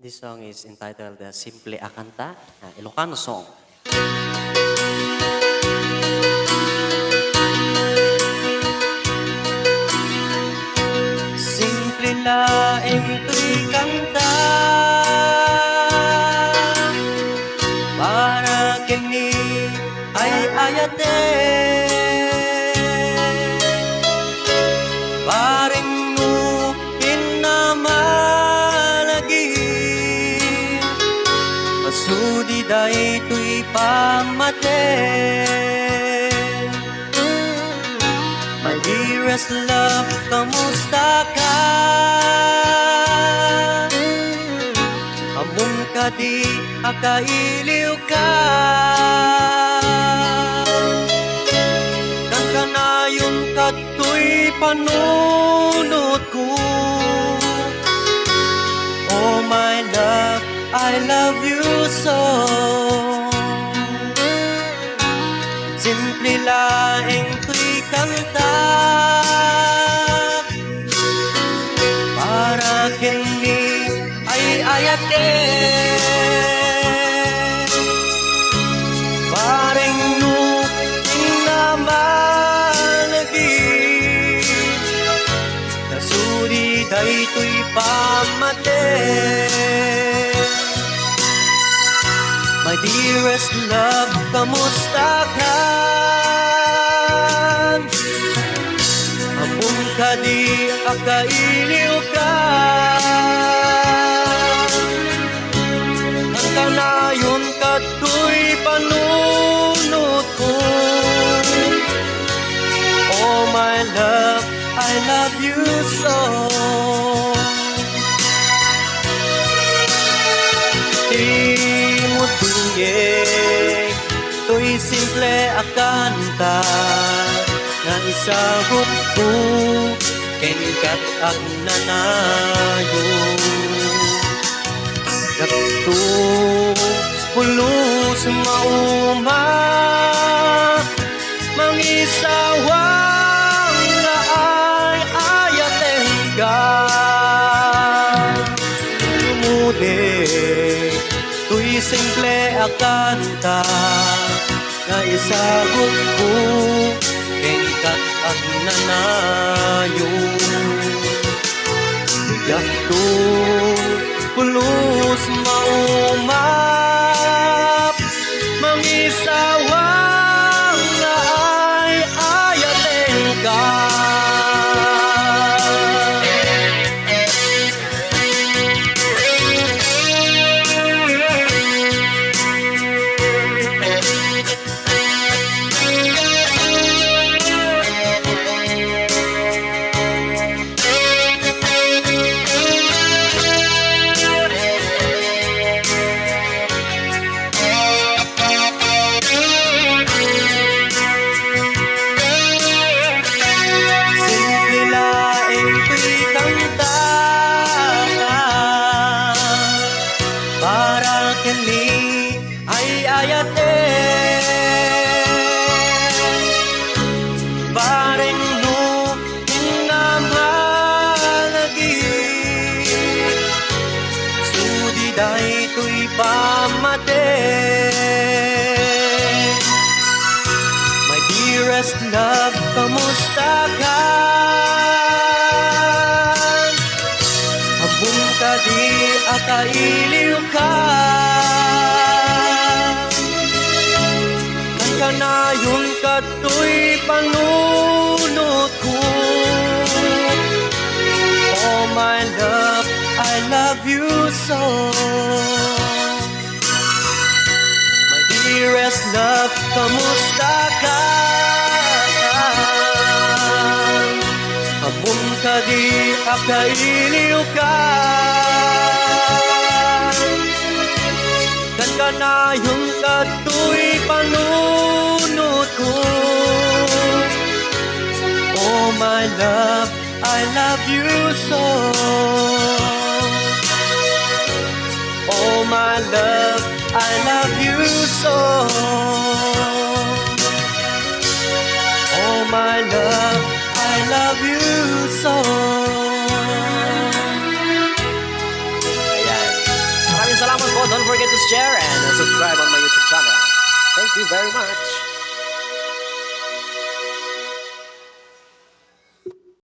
This song is entitled Simple Akanta, Ilocano song. Simple laing ito'y kanta para kini ay ayate paring mo pinamalagi masudi day ito'y pamate. My dearest love, kamusta ka? Among ka di akailiw ka. Kan kanayon kato'y panunod ko. Oh my love, I love you so. Simple laing to'y kanta para kini ay ayate paring no pinamalagi nasuri daytoy pamate. My dearest love, kamusta ka? Among ka di akailiw ka. Ang kanayon kato'y panunod ko. Oh my love, I love you so. Timothyeng to'y simple akanta na isagot ko kenkat ang nanayo dakto pulos mauma mangisawang nga ay ayaten ka lumudi to'y simple akanta na isagot ko kenkat ang nanayo yakto pulos maumap mangisawang nga ay ayaten ka. Para kini ay ayate paring no pinamalagi sudi daytoy pamate. My dearest love, kamusta ka? Abong ka di akailiw ka. Kan kanayon kato'y panunod ko. Oh my love, I love you so. My dearest love, kamusta ka? Among ka di akailiw ka. Kan kanayon kato'y panunod ko. Oh my love, I love you so. Oh my love, I love you so. Oh my love, I love you so. Ayan. Don't forget to share and subscribe on my YouTube channel. Thank you very much.